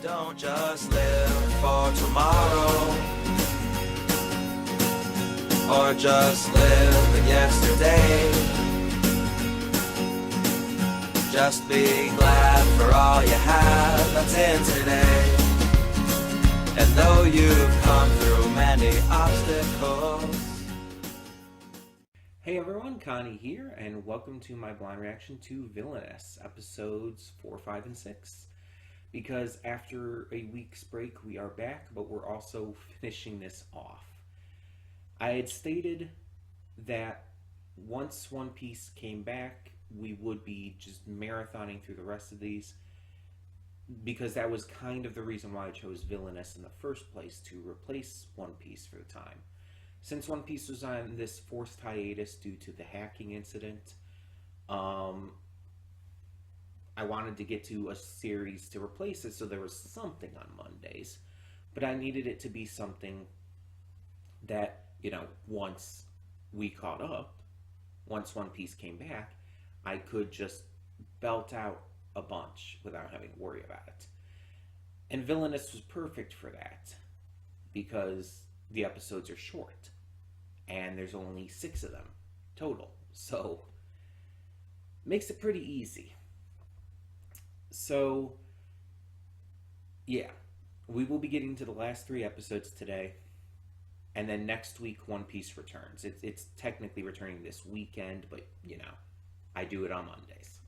Don't just live for tomorrow, or just live in yesterday. Just be glad for all you have that's in today. And though you've come through many obstacles. Hey everyone, Connie here, and welcome to my blind reaction to Villainous, episodes 4, 5, and 6. Because after a week's break, we are back, but we're also finishing this off. I had stated that once One Piece came back, we would be just marathoning through the rest of these, because that was kind of the reason why I chose Villainous in the first place, to replace One Piece for the time. Since One Piece was on this forced hiatus due to the hacking incident, I wanted to get to a series to replace it, so there was something on Mondays. But I needed it to be something that, once we caught up, once One Piece came back, I could just belt out a bunch without having to worry about it. And Villainous was perfect for that, because the episodes are short, and there's only 6 of them total, so makes it pretty easy. So yeah, we will be getting to the last 3 episodes today, and then next week One Piece returns. It's technically returning this weekend, but I do it on Mondays.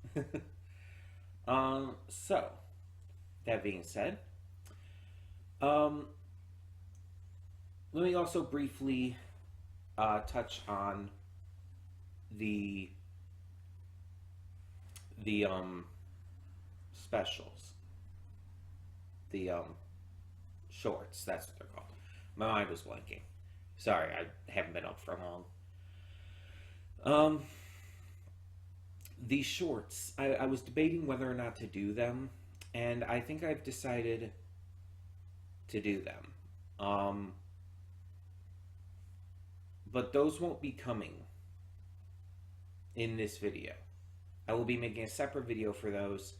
So that being said, let me also briefly touch on the specials, the shorts. That's what they're called. My mind was blanking. Sorry, I haven't been up for long. These shorts, I was debating whether or not to do them, and I think I've decided to do them. But those won't be coming in this video. I will be making a separate video for those,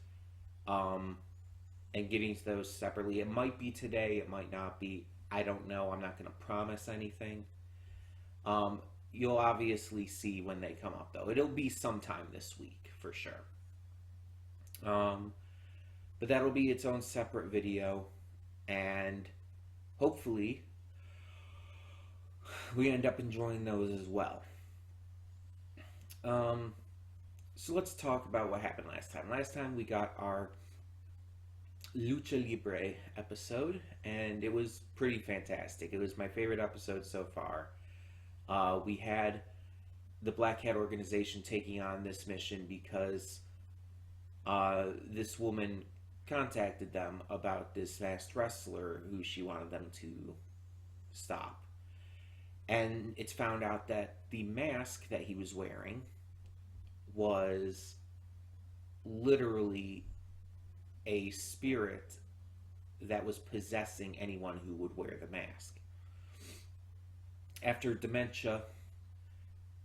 and getting to those separately. It might be today, it might not be. I don't know. I'm not going to promise anything. You'll obviously see when they come up, though. It'll be sometime this week, for sure. But that'll be its own separate video, and hopefully we end up enjoying those as well. So let's talk about what happened last time. Last time we got our Lucha Libre episode, and it was pretty fantastic. It was my favorite episode so far. We had the Black Hat organization taking on this mission because this woman contacted them about this masked wrestler who she wanted them to stop. And it's found out that the mask that he was wearing was literally a spirit that was possessing anyone who would wear the mask. After Dementia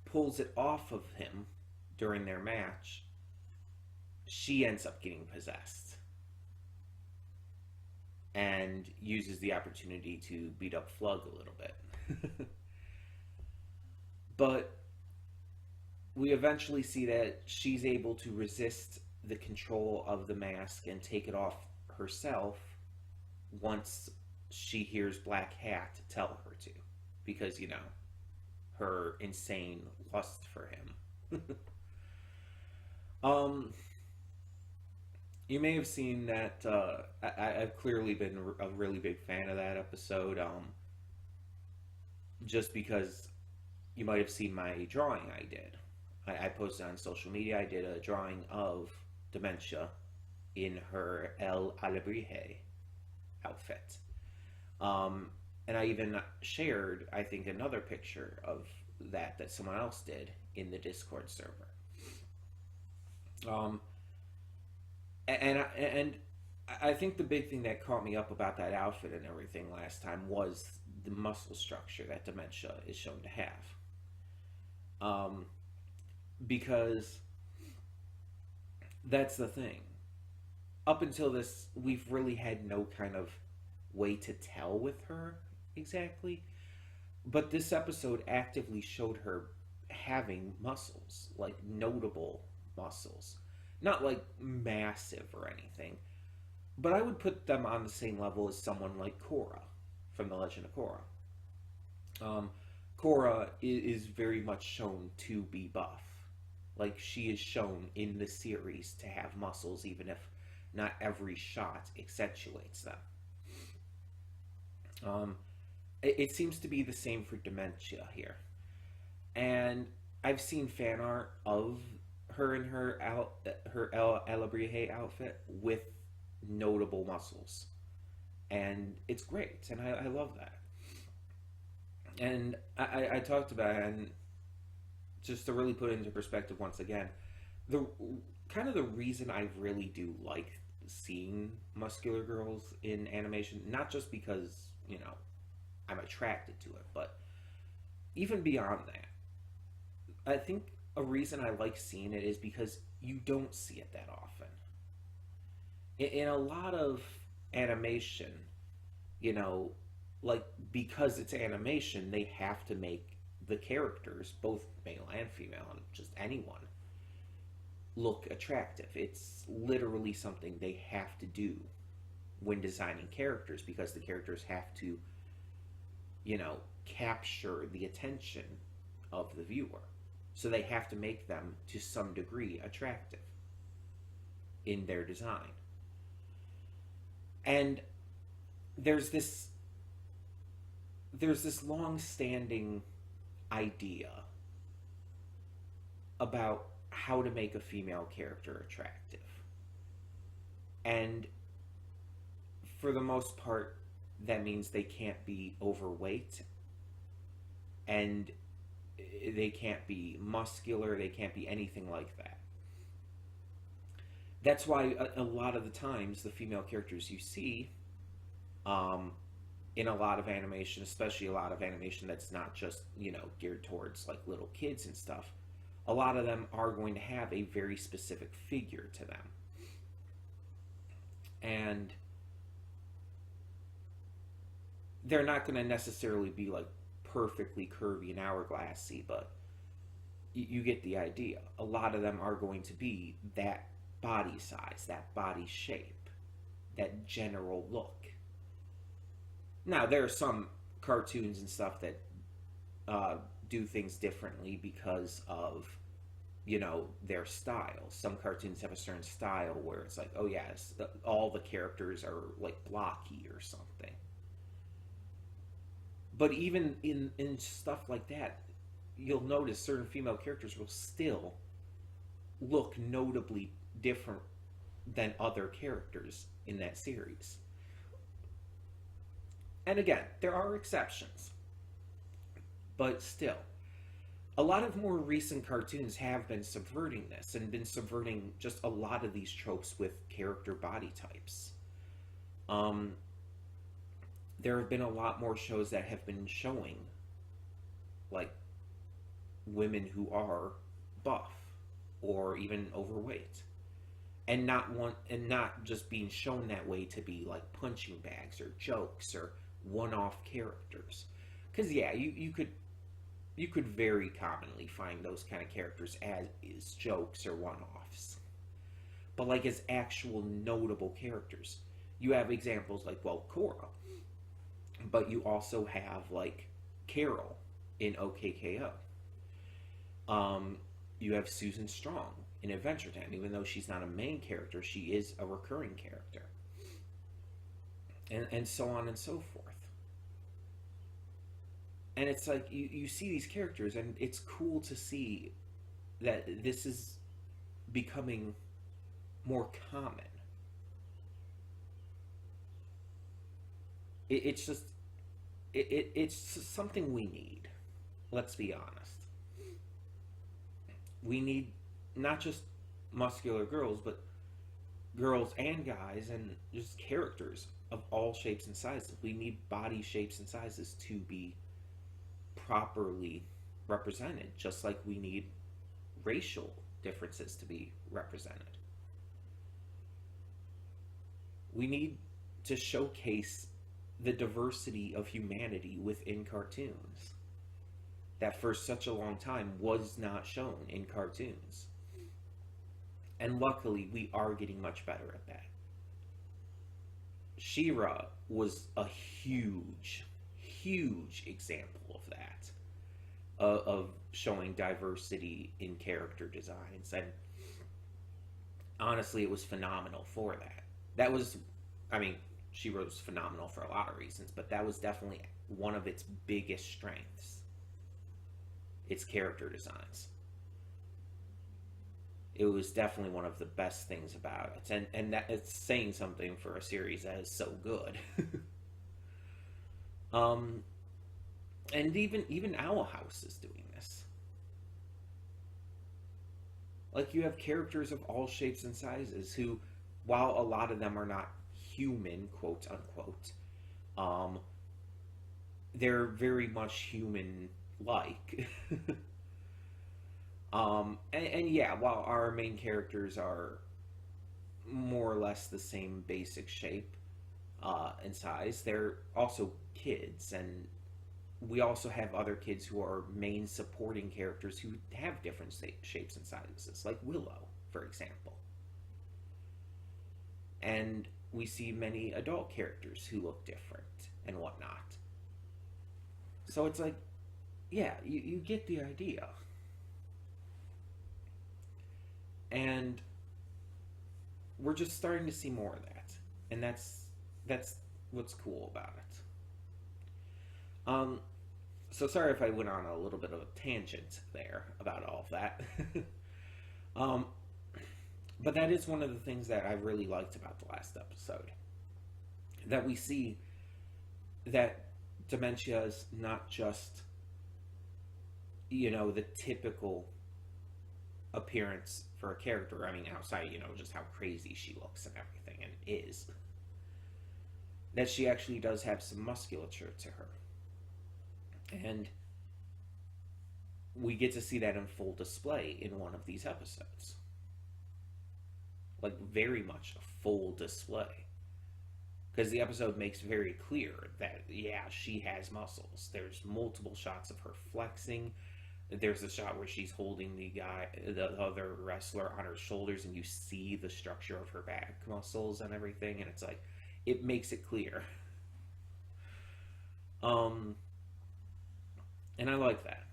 pulls it off of him during their match, she ends up getting possessed and uses the opportunity to beat up Flug a little bit. But we eventually see that she's able to resist the control of the mask and take it off herself once she hears Black Hat tell her to, because her insane lust for him. You may have seen that I've clearly been a really big fan of that episode, just because you might have seen my drawing I did. I posted on social media. I did a drawing of Dementia in her El Alebrije outfit. And I even shared, I think, another picture of that someone else did in the Discord server. And I think the big thing that caught me up about that outfit and everything last time was the muscle structure that Dementia is shown to have. Because that's the thing. up until this, we've really had no kind of way to tell with her exactly. But this episode actively showed her having muscles, like notable muscles. Not like massive or anything, but I would put them on the same level as someone like Korra from The Legend of Korra. Korra is very much shown to be buff. Like, she is shown in the series to have muscles, even if not every shot accentuates them. It seems to be the same for Dementia here. And I've seen fan art of her in her Elabrihe outfit with notable muscles. And it's great, and I love that. And I talked about it, and just to really put it into perspective once again, the kind of the reason I really do like seeing muscular girls in animation, not just because, you know, I'm attracted to it, but even beyond that, I think a reason I like seeing it is because you don't see it that often. In a lot of animation, you know, like, because it's animation, they have to make the characters, both male and female, and just anyone, look attractive. It's literally something they have to do when designing characters, because the characters have to, you know, capture the attention of the viewer. So they have to make them, to some degree, attractive in their design. And there's this long-standing idea about how to make a female character attractive. And for the most part, that means they can't be overweight, and they can't be muscular, they can't be anything like that. That's why a lot of the times the female characters you see in a lot of animation, especially a lot of animation that's not just, you know, geared towards like little kids and stuff, a lot of them are going to have a very specific figure to them. And they're not going to necessarily be like perfectly curvy and hourglassy, but you get the idea. A lot of them are going to be that body size, that body shape, that general look. Now, there are some cartoons and stuff that do things differently because of, you know, their style. Some cartoons have a certain style where it's like, oh yes, all the characters are like blocky or something. But even in stuff like that, you'll notice certain female characters will still look notably different than other characters in that series. And again, there are exceptions. But still, a lot of more recent cartoons have been subverting this, and been subverting just a lot of these tropes with character body types. There have been a lot more shows that have been showing, like, women who are buff or even overweight, and not just being shown that way to be like punching bags or jokes or one-off characters. Because yeah, you could very commonly find those kind of characters as jokes or one-offs, but like as actual notable characters, you have examples like, well, Korra, but you also have like Carol in OKKO. You have Susan Strong in Adventure Time. Even though she's not a main character, she is a recurring character. And so on and so forth. And it's like, you see these characters, and it's cool to see that this is becoming more common. It's just, it's something we need. Let's be honest. We need not just muscular girls, but girls and guys, and just characters of all shapes and sizes. We need body shapes and sizes to be properly represented, just like we need racial differences to be represented. We need to showcase the diversity of humanity within cartoons that for such a long time was not shown in cartoons. And luckily, we are getting much better at that. She-Ra was a huge, huge example of that, of showing diversity in character designs. And honestly, it was phenomenal for that. That was, I mean, She-Ra was phenomenal for a lot of reasons, but that was definitely one of its biggest strengths. Its character designs. It was definitely one of the best things about it, and that it's saying something for a series that is so good. And even Owl House is doing this. Like, you have characters of all shapes and sizes who, while a lot of them are not human, quote unquote, they're very much human-like. And yeah, while our main characters are more or less the same basic shape and size, they're also kids, and we also have other kids who are main supporting characters who have different shapes and sizes, like Willow, for example. And we see many adult characters who look different and whatnot. So it's like, yeah, you get the idea. And we're just starting to see more of that. And that's what's cool about it. So sorry if I went on a little bit of a tangent there about all of that. But that is one of the things that I really liked about the last episode. That we see that dementia is not just, the typical appearance for a character. I mean, outside, just how crazy she looks and everything, and is. That she actually does have some musculature to her. And we get to see that in full display in one of these episodes. Like, very much a full display. Because the episode makes very clear that, yeah, she has muscles. There's multiple shots of her flexing. There's a shot where she's holding the other wrestler on her shoulders, and you see the structure of her back muscles and everything, and it's like, it makes it clear. And I like that.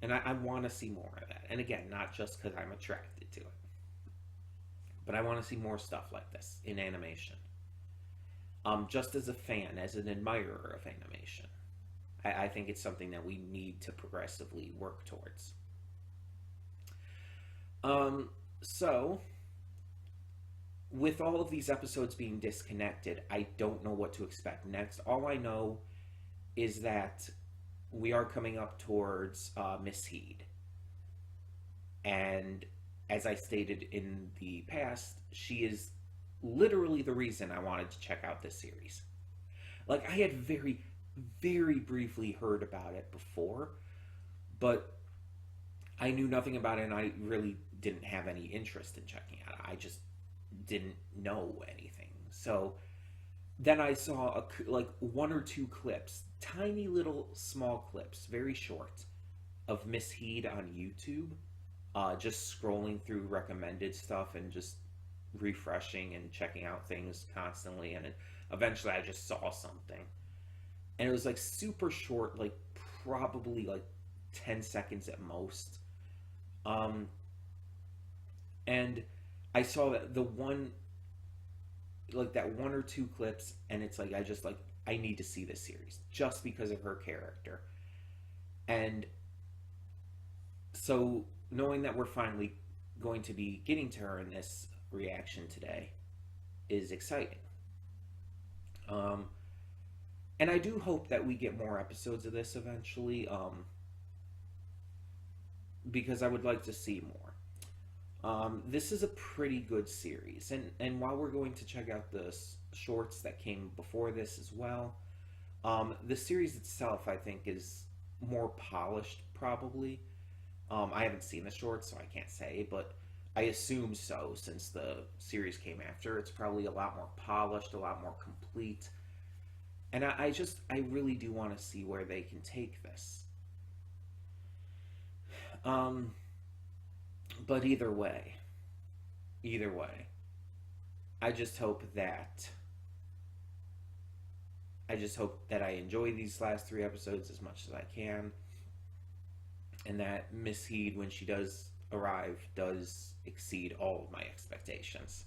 And I want to see more of that. And again, not just because I'm attracted to it. But I want to see more stuff like this in animation. Just as a fan, as an admirer of animation. I think it's something that we need to progressively work towards. So, with all of these episodes being disconnected, I don't know what to expect next. All I know is that we are coming up towards Miss Heed. And as I stated in the past, she is literally the reason I wanted to check out this series. Like, I had very, very briefly heard about it before, but I knew nothing about it, and I really didn't have any interest in checking it out. I just didn't know anything. So then I saw like one or two clips, tiny little small clips, very short, of Miss Heed on YouTube, just scrolling through recommended stuff and just refreshing and checking out things constantly, and eventually I just saw something. And it was like super short, like probably like 10 seconds at most. And I saw that that one or two clips, and it's like, I need to see this series just because of her character. And so knowing that we're finally going to be getting to her in this reaction today is exciting. And I do hope that we get more episodes of this eventually, because I would like to see more. This is a pretty good series, and while we're going to check out the shorts that came before this as well, the series itself, I think, is more polished, probably. I haven't seen the shorts, so I can't say, but I assume so, since the series came after. It's probably a lot more polished, a lot more complete. And I really do want to see where they can take this. Um, but either way, I just hope that I enjoy these last three episodes as much as I can, and that Miss Heed, when she does arrive, does exceed all of my expectations.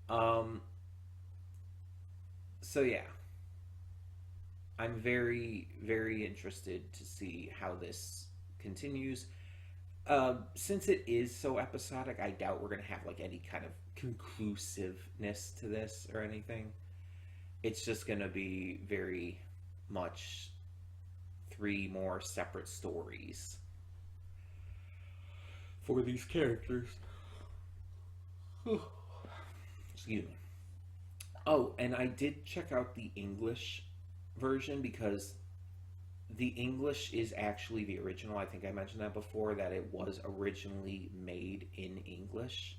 Um, so yeah, I'm very, very interested to see how this continues. Since it is so episodic, I doubt we're gonna have like any kind of conclusiveness to this or anything. It's just gonna be very much three more separate stories for these characters. Excuse me. Oh, and I did check out the English version because the English is actually the original. I think I mentioned that before, that it was originally made in English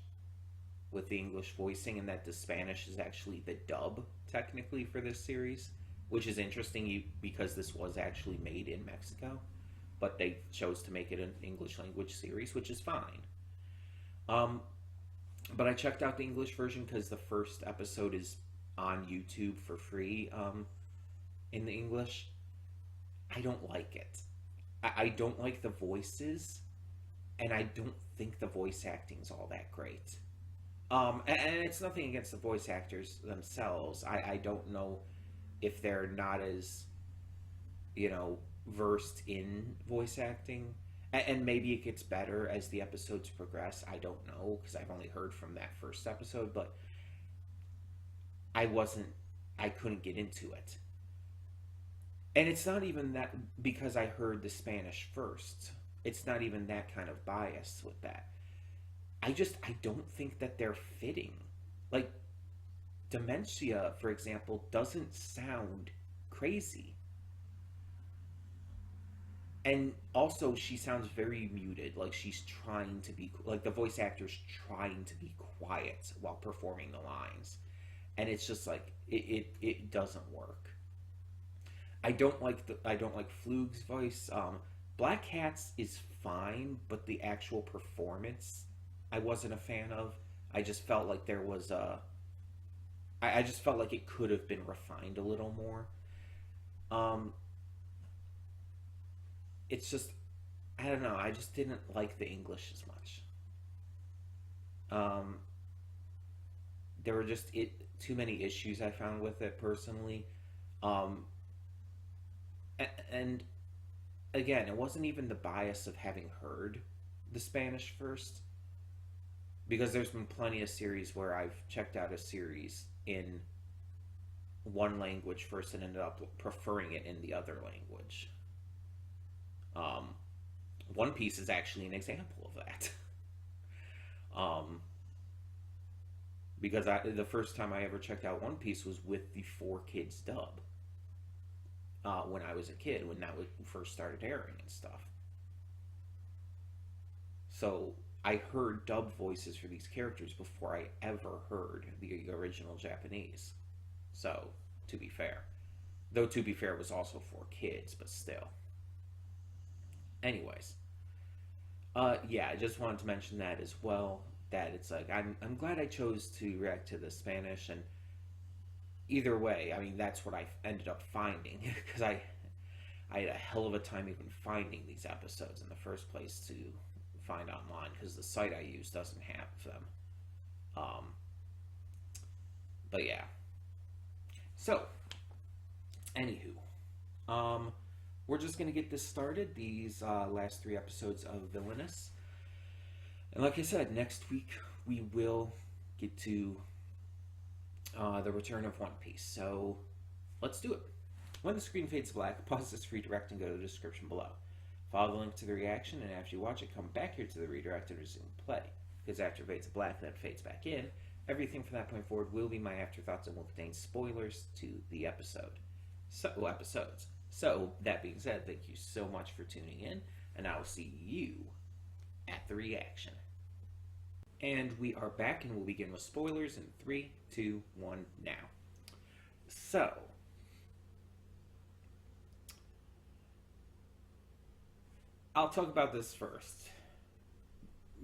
with the English voicing, and that the Spanish is actually the dub technically for this series, which is interesting because this was actually made in Mexico, but they chose to make it an English language series, which is fine. Um, but I checked out the English version because the first episode is on YouTube for free in the English. I don't like it. I don't like the voices, and I don't think the voice acting is all that great. And it's nothing against the voice actors themselves. I don't know if they're not as, versed in voice acting. And maybe it gets better as the episodes progress. I don't know, because I've only heard from that first episode, but I wasn't, I couldn't get into it. And it's not even that because I heard the Spanish first. It's not even that kind of bias with that. I don't think that they're fitting. Like, Dementia, for example, doesn't sound crazy. And also, she sounds very muted. Like, she's trying to be, like, the voice actor's trying to be quiet while performing the lines. And it's just like, it doesn't work. I don't like Flug's voice. Black Cat's is fine, but the actual performance I wasn't a fan of. I just felt like there was I just felt like it could have been refined a little more. Um, it's just, I don't know. I just didn't like the English as much. Um, there were just too many issues I found with it personally. Um, and again, it wasn't even the bias of having heard the Spanish first, because there's been plenty of series where I've checked out a series in one language first and ended up preferring it in the other language. Um, One Piece is actually an example of that. um, because the first time I ever checked out One Piece was with the 4Kids dub. When I was a kid, when that first started airing and stuff. So I heard dub voices for these characters before I ever heard the original Japanese. So, to be fair. Though, to be fair, it was also for kids, but still. Anyways. Yeah, I just wanted to mention that as well. That it's like, I'm glad I chose to react to the Spanish, and either way, I mean, that's what I ended up finding. Because I had a hell of a time even finding these episodes in the first place to find online, because the site I use doesn't have them. Um, but yeah. So, anywho, we're just gonna get this started. These last three episodes of Villainous, and like I said, next week we will get to the return of One Piece. So, let's do it. When the screen fades black, pause this redirect and go to the description below. Follow the link to the reaction, and after you watch it, come back here to the redirect and resume play. Because after it fades to black, then it fades back in. Everything from that point forward will be my afterthoughts and will contain spoilers to the episodes. So, that being said, thank you so much for tuning in, and I will see you at the reaction. And we are back, and we'll begin with spoilers in 3, 2, 1, now. So, I'll talk about this first,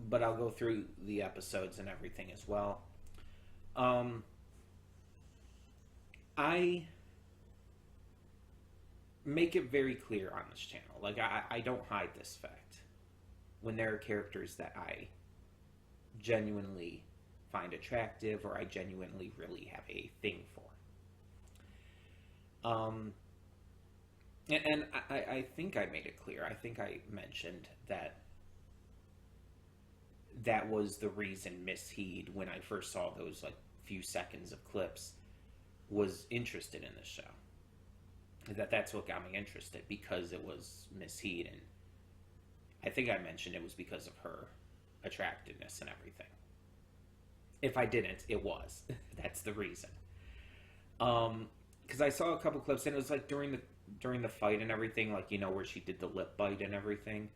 but I'll go through the episodes and everything as well. I make it very clear on this channel. Like, I don't hide this fact. When there are characters that I genuinely find attractive or I genuinely really have a thing for. And I think I made it clear. I think I mentioned that that was the reason Miss Heed, when I first saw those like few seconds of clips, was interested in this show. That's what got me interested, because it was Miss Heed, and I think I mentioned it was because of her attractiveness and everything. If I didn't, it was. That's the reason. Because I saw a couple clips, and it was like during the fight and everything, like, you know, where she did the lip bite and everything.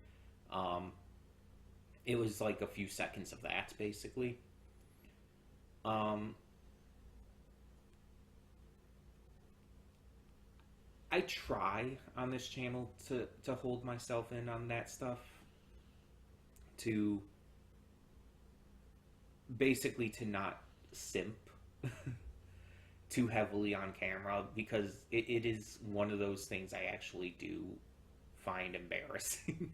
It was like a few seconds of that, basically. I try on this channel to hold myself in on that stuff, to basically to not simp too heavily on camera, because it is one of those things I actually do find embarrassing.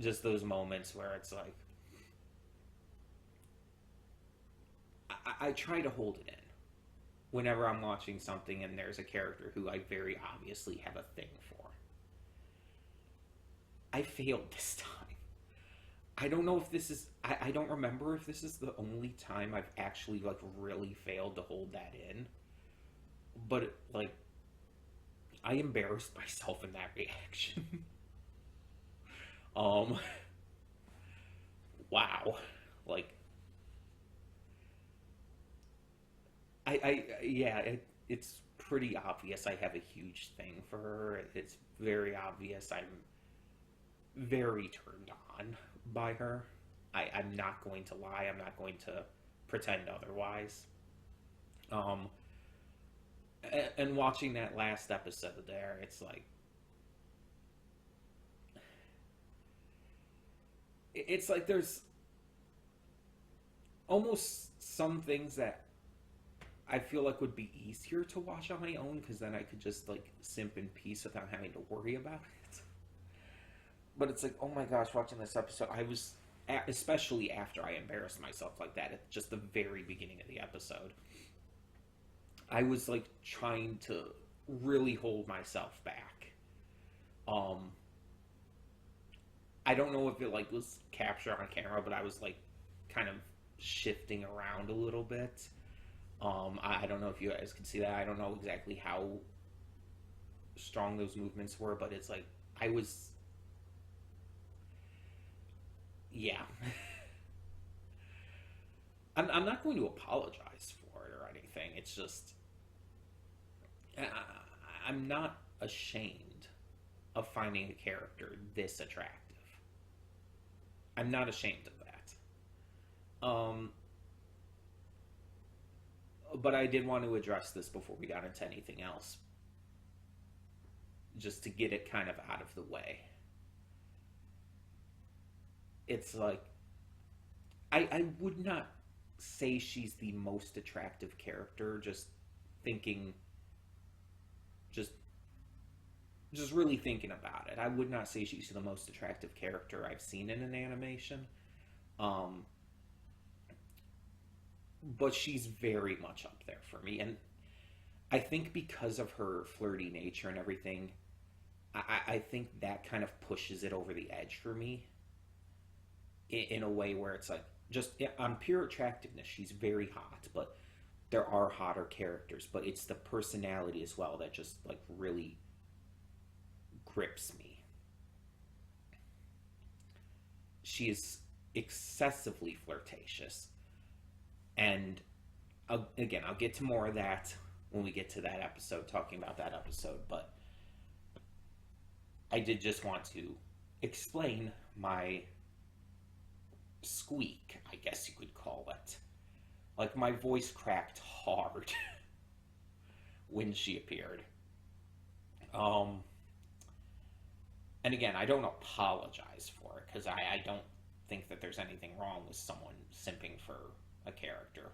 Just those moments where it's like, I try to hold it in whenever I'm watching something and there's a character who I very obviously have a thing for. I failed this time. I don't know if this is... I don't remember if this is the only time I've actually, like, really failed to hold that in. But, like, I embarrassed myself in that reaction. Wow. Like... it's pretty obvious I have a huge thing for her. It's very obvious I'm very turned on by her. I'm not going to lie. I'm not going to pretend otherwise. And watching that last episode there, it's like... It's like there's almost some things that I feel like would be easier to watch on my own, because then I could just, like, simp in peace without having to worry about it. But it's like, oh my gosh, watching this episode, I was, especially after I embarrassed myself like that at just the very beginning of the episode, I was, like, trying to really hold myself back. I don't know if it, like, was captured on camera, but I was, like, kind of shifting around a little bit. I don't know if you guys can see that. I don't know exactly how strong those movements were, but it's like, I was... Yeah. I'm not going to apologize for it or anything. It's just... I'm not ashamed of finding a character this attractive. I'm not ashamed of that. But I did want to address this before we got into anything else, just to get it kind of out of the way. It's like, I would not say she's the most attractive character, just thinking, just really thinking about it. I would not say she's the most attractive character I've seen in an animation. But she's very much up there for me. And I think because of her flirty nature and everything, I think that kind of pushes it over the edge for me. In a way where it's like, just on pure attractiveness, she's very hot. But there are hotter characters. But it's the personality as well that just, like, really grips me. She is excessively flirtatious. And again, I'll get to more of that when we get to that episode, talking about that episode. But I did just want to explain my squeak, I guess you could call it. Like, my voice cracked hard when she appeared. Um, and again, I don't apologize for it, because I don't think that there's anything wrong with someone simping for a character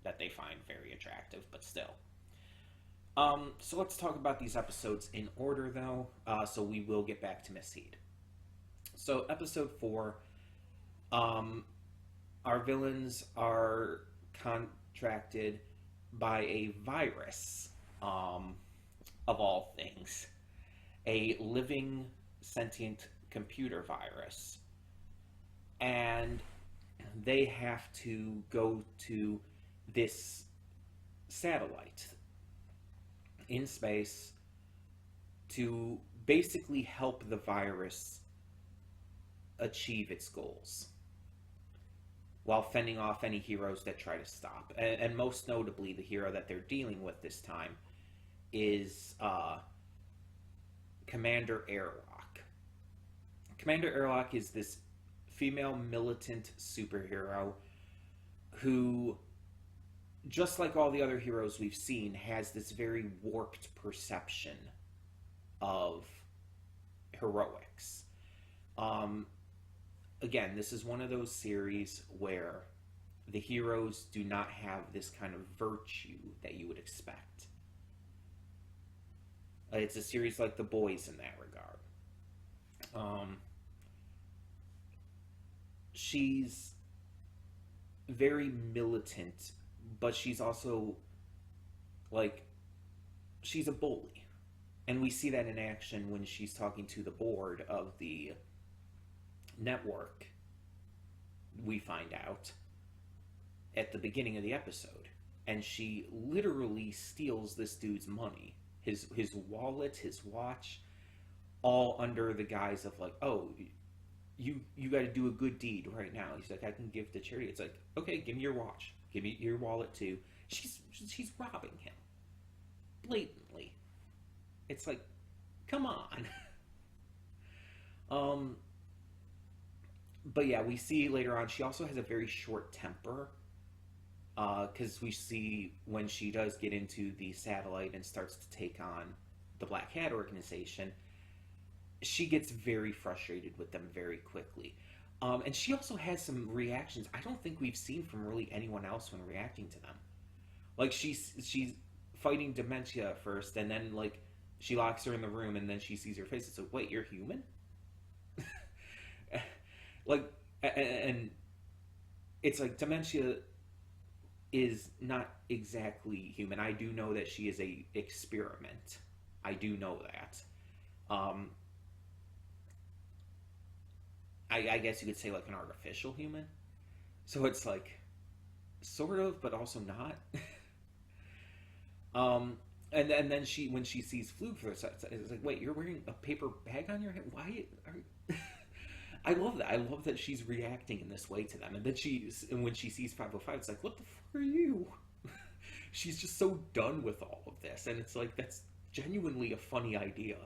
that they find very attractive, but still. So let's talk about these episodes in order, though. So we will get back to Miss Heed. So episode 4, our villains are contracted by a virus, of all things, a living sentient computer virus, and they have to go to this satellite in space to basically help the virus achieve its goals while fending off any heroes that try to stop. And most notably, the hero that they're dealing with this time is Commander Airlock. Commander Airlock is this female militant superhero who, just like all the other heroes we've seen, has this very warped perception of heroics. Again, this is one of those series where the heroes do not have this kind of virtue that you would expect. It's a series like The Boys in that regard. She's very militant, but she's also, like, she's a bully. And we see that in action when she's talking to the board of the network, we find out, at the beginning of the episode. And she literally steals this dude's money. His wallet, his watch, all under the guise of, like, oh, you got to do a good deed right now. He's like, I can give to charity. It's like, okay, give me your watch. Give me your wallet too. She's robbing him. Blatantly. It's like, come on. But yeah, we see later on, she also has a very short temper. Because we see when she does get into the satellite and starts to take on the Black Hat organization, she gets very frustrated with them very quickly. And she also has some reactions I don't think we've seen from really anyone else when reacting to them. Like, she's fighting dementia at first, and then, like, she locks her in the room, and then she sees her face. It's like, wait, you're human? Like, and it's like, dementia is not exactly human. I do know that she is a experiment. I do know that. I guess you could say, like, an artificial human. So it's like, sort of, but also not. And then she, when she sees Flug for a second, it's like, wait, you're wearing a paper bag on your head? Why are you... I love that. I love that she's reacting in this way to them. And then and when she sees 505, it's like, what the fuck are you? She's just so done with all of this. And it's like, that's genuinely a funny idea.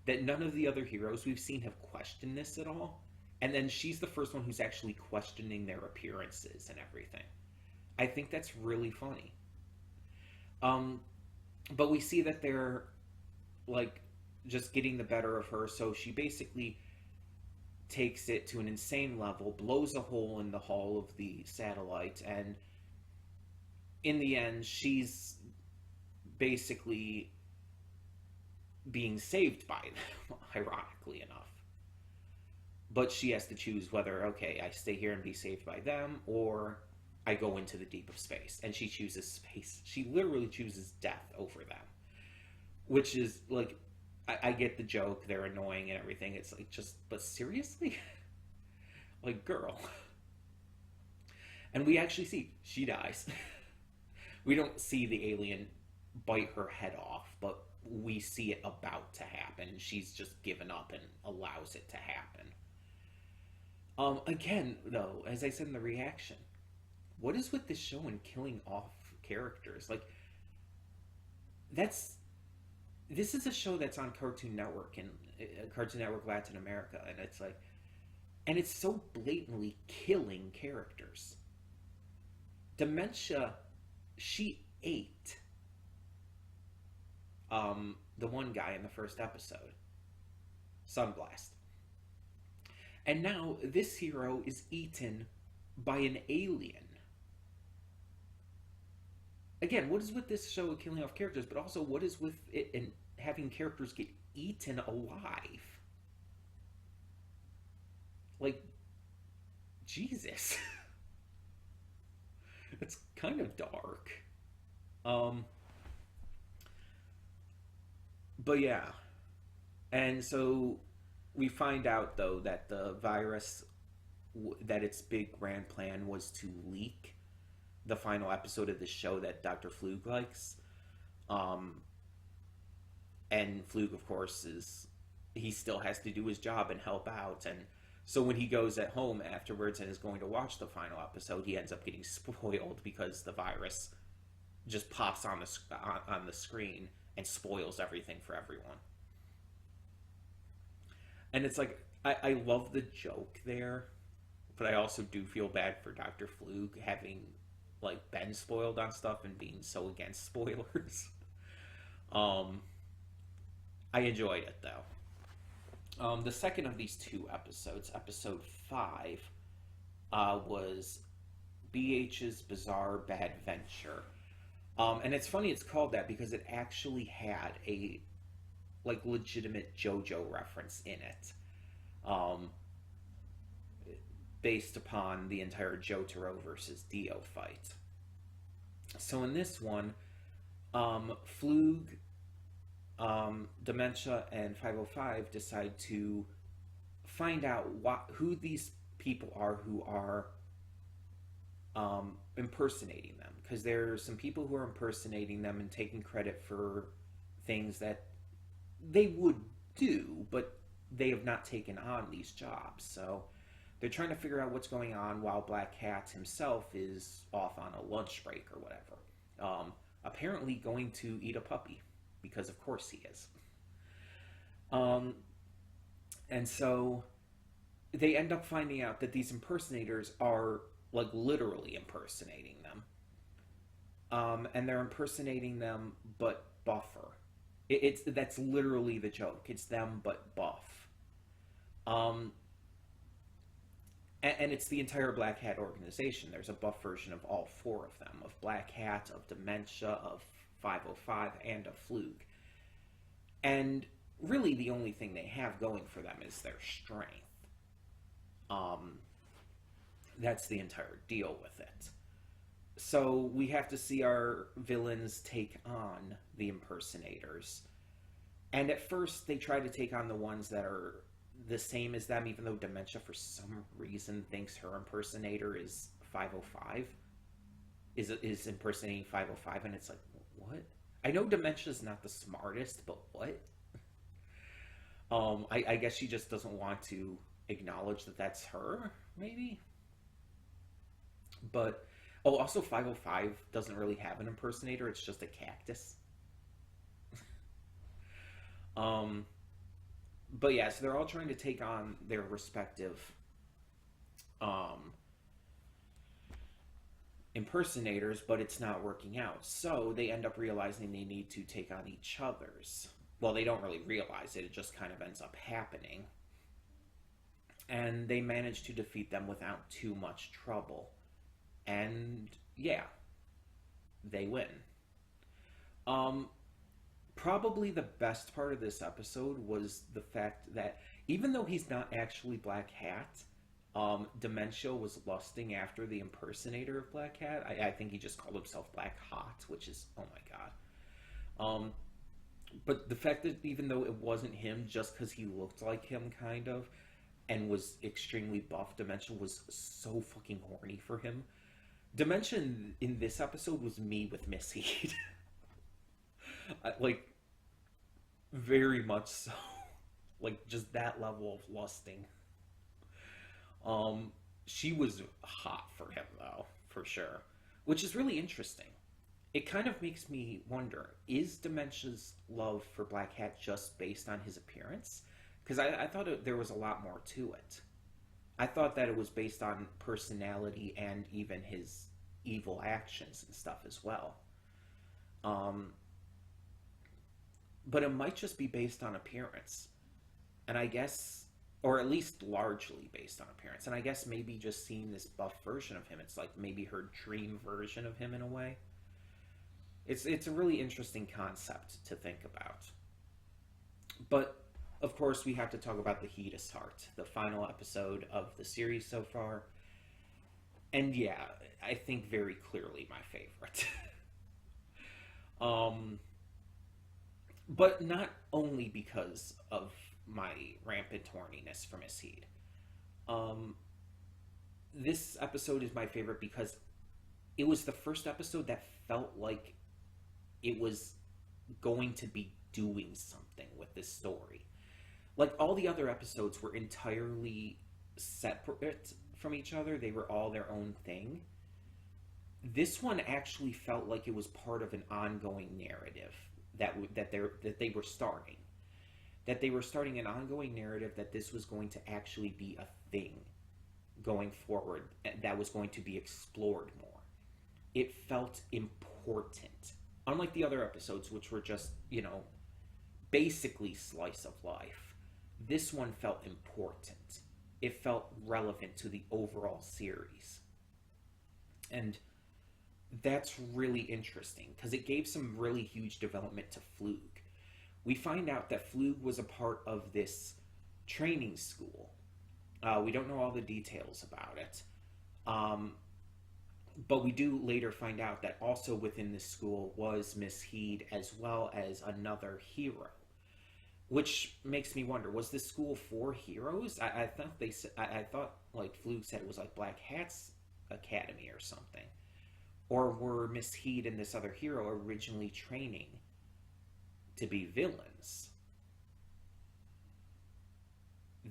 That none of the other heroes we've seen have questioned this at all. And then she's the first one who's actually questioning their appearances and everything. I think that's really funny. But we see that they're, like, just getting the better of her. So she basically takes it to an insane level, blows a hole in the hull of the satellite, and in the end, she's basically being saved by them, ironically enough. But she has to choose whether, okay, I stay here and be saved by them, or I go into the deep of space. And she chooses space. She literally chooses death over them. Which is, like, I get the joke, they're annoying and everything. It's like, just, but seriously? Like, girl. And we actually see, she dies. We don't see the alien bite her head off, but we see it about to happen. She's just given up and allows it to happen. Again, though, as I said in the reaction, what is with this show and killing off characters? Like, this is a show that's on Cartoon Network and Cartoon Network Latin America, and it's like, And it's so blatantly killing characters. Dementia, she ate the one guy in the first episode, Sunblast. And now this hero is eaten by an alien. Again, what is with this show of killing off characters, but also what is with it and having characters get eaten alive? Like, Jesus. It's kind of dark. But yeah. And so we find out, though, that the virus, that its big grand plan was to leak the final episode of the show that Dr. Flug likes. And Flug, of course, he still has to do his job and help out. And so when he goes at home afterwards and is going to watch the final episode, he ends up getting spoiled because the virus just pops on the screen and spoils everything for everyone. And it's like, I love the joke there, but I also do feel bad for Dr. Flug having like been spoiled on stuff and being so against spoilers. I enjoyed it though. The second of these two episodes, episode 5, was BH's Bizarre Bad Venture. And it's funny it's called that because it actually had a like legitimate JoJo reference in it. Based upon the entire Jotaro versus Dio fight. So in this one, Flug, Dementia, and 505 decide to find out who these people are who are impersonating them. Because there are some people who are impersonating them and taking credit for things that they would do, but they have not taken on these jobs. So they're trying to figure out what's going on while Black Cat himself is off on a lunch break or whatever. Apparently going to eat a puppy, because of course he is. And so they end up finding out that these impersonators are like literally impersonating them. And they're impersonating them but buffer. That's literally the joke. It's them but buff. And it's the entire Black Hat organization. There's a buff version of all 4 of them. Of Black Hat, of Dementia, of 505, and of Flug. And really the only thing they have going for them is their strength. That's the entire deal with it. So we have to see our villains take on the impersonators. And at first they try to take on the ones that are the same as them, even though Dementia for some reason thinks her impersonator is 505. Is impersonating 505, and it's like, what? I know Dementia's not the smartest, but what? I guess she just doesn't want to acknowledge that that's her, maybe? But, also 505 doesn't really have an impersonator, it's just a cactus. But yeah, so they're all trying to take on their respective impersonators, but it's not working out. So they end up realizing they need to take on each other's. Well, they don't really realize it, it just kind of ends up happening. And they manage to defeat them without too much trouble. And yeah, they win. Probably the best part of this episode was the fact that even though he's not actually Black Hat, Dementia was lusting after the impersonator of Black Hat. I think he just called himself Black Hot, which is, oh my god. But the fact that even though it wasn't him, just because he looked like him, kind of, and was extremely buff, Dementia was so fucking horny for him. Dementia in this episode was me with Missy. Like, very much so. Like, just that level of lusting. She was hot for him, though, for sure. Which is really interesting. It kind of makes me wonder, is Dementia's love for Black Hat just based on his appearance? Because I thought there was a lot more to it. I thought that it was based on personality and even his evil actions and stuff as well. Um, but it might just be based on appearance. And I guess, or at least largely based on appearance. And I guess maybe just seeing this buff version of him, it's like maybe her dream version of him in a way. It's a really interesting concept to think about. But of course, we have to talk about the Heatest Heart, the final episode of the series so far. And yeah, I think very clearly my favorite. But not only because of my rampant horniness for Miss Heed. This episode is my favorite because it was the first episode that felt like it was going to be doing something with this story. Like, all the other episodes were entirely separate from each other. They were all their own thing. This one actually felt like it was part of an ongoing narrative that they were starting. That they were starting an ongoing narrative, that this was going to actually be a thing going forward, that was going to be explored more. It felt important. Unlike the other episodes, which were just, basically slice of life, this one felt important. It felt relevant to the overall series. And that's really interesting, because it gave some really huge development to Flug. We find out that Flug was a part of this training school. We don't know all the details about it. But we do later find out that also within this school was Miss Heed, as well as another hero. Which makes me wonder, was this school for heroes? I thought like Flug said it was like Black Hat's Academy or something. Or were Miss Heed and this other hero originally training to be villains?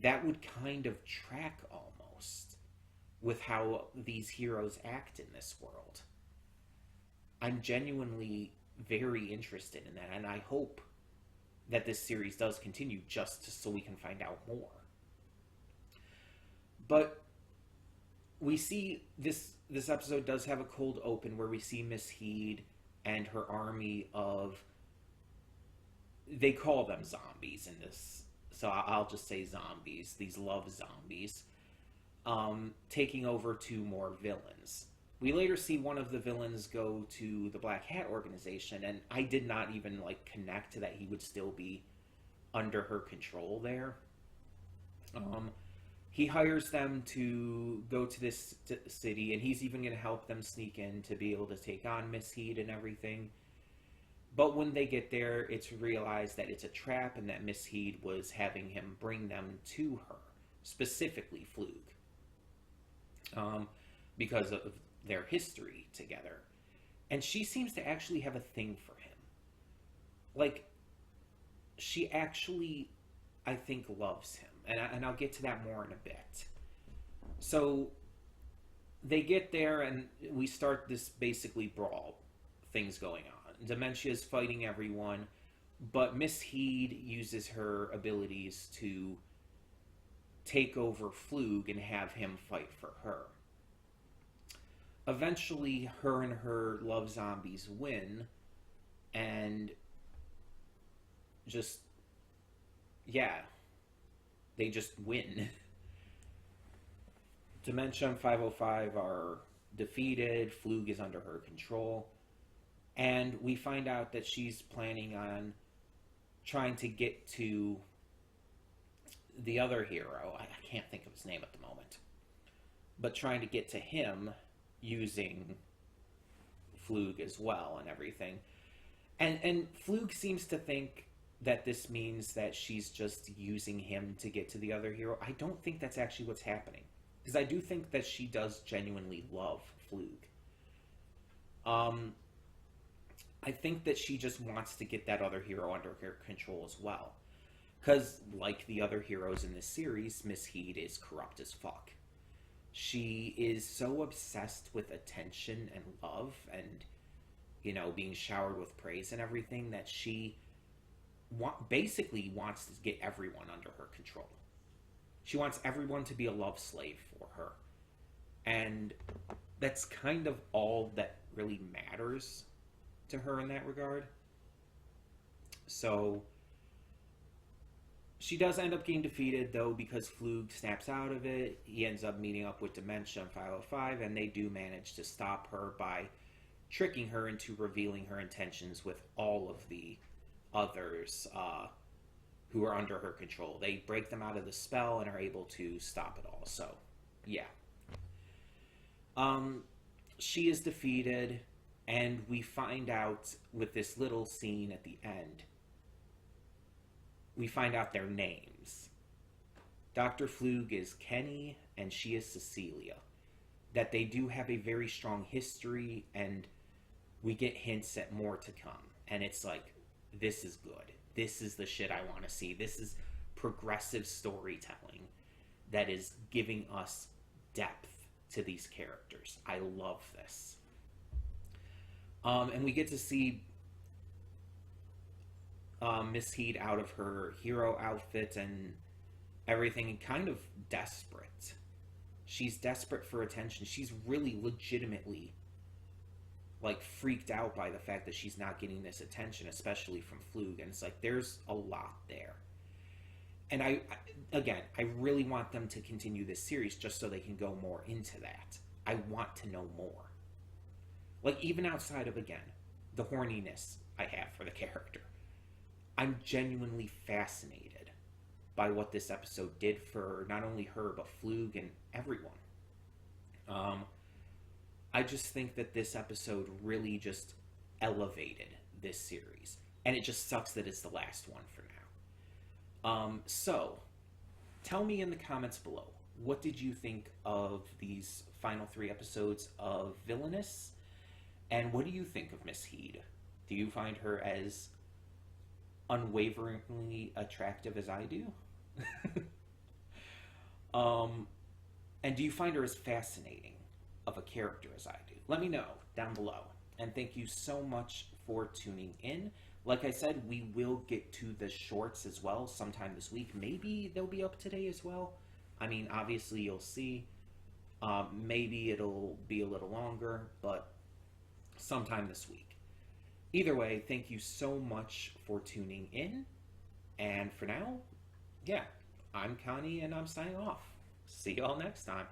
That would kind of track almost with how these heroes act in this world. I'm genuinely very interested in that, and I hope that this series does continue just so we can find out more. But we see this episode does have a cold open where we see Miss Heed and her army of, they call them zombies in this, so I'll just say zombies, these love zombies, taking over two more villains. We later see one of the villains go to the Black Hat organization, and I did not even connect to that he would still be under her control there. He hires them to go to this city, and he's even going to help them sneak in to be able to take on Miss Heed and everything. But when they get there, it's realized that it's a trap, and that Miss Heed was having him bring them to her, specifically Flug, because of their history together. And she seems to actually have a thing for him. She actually, I think, loves him. And I'll get to that more in a bit. So they get there, and we start this basically brawl things going on. Dementia's fighting everyone, but Miss Heed uses her abilities to take over Flug and have him fight for her. Eventually, her and her love zombies win, and they just win. Dementia and 505 are defeated. Flug is under her control. And we find out that she's planning on trying to get to the other hero. I can't think of his name at the moment. But trying to get to him using Flug as well and everything. And Flug seems to think that this means that she's just using him to get to the other hero. I don't think that's actually what's happening, because I do think that she does genuinely love Flug. I think that she just wants to get that other hero under her control as well. Because, like the other heroes in this series, Miss Heed is corrupt as fuck. She is so obsessed with attention and love and, being showered with praise and everything that she basically wants to get everyone under her control. She wants everyone to be a love slave for her. And that's kind of all that really matters to her in that regard. So she does end up getting defeated, though, because Flug snaps out of it. He ends up meeting up with Dementia and 505, and they do manage to stop her by tricking her into revealing her intentions with all of the others who are under her control. They break them out of the spell and are able to stop it all. So, yeah. She is defeated, and we find out with this little scene at the end, we find out their names. Dr. Flug is Kenny, and she is Cecilia. That they do have a very strong history, and we get hints at more to come. And it's like, this is good. This is the shit I want to see. This is progressive storytelling that is giving us depth to these characters. I love this. And we get to see Miss Heat out of her hero outfit and everything, and kind of desperate. She's desperate for attention. She's really legitimately like freaked out by the fact that she's not getting this attention, especially from Flug. And it's like, there's a lot there. And I really want them to continue this series just so they can go more into that. I want to know more. Like, even outside of, again, the horniness I have for the character, I'm genuinely fascinated by what this episode did for not only her, but Flug and everyone. I just think that this episode really just elevated this series. And it just sucks that it's the last one for now. So, tell me in the comments below, what did you think of these final 3 episodes of Villainous? And what do you think of Miss Heed? Do you find her as unwaveringly attractive as I do? And do you find her as fascinating of a character as I do? Let me know down below. And thank you so much for tuning in. Like I said, we will get to the shorts as well sometime this week. Maybe they'll be up today as well. I mean, obviously you'll see. Maybe it'll be a little longer, but sometime this week. Either way, thank you so much for tuning in. And for now, yeah, I'm Connie and I'm signing off. See y'all next time.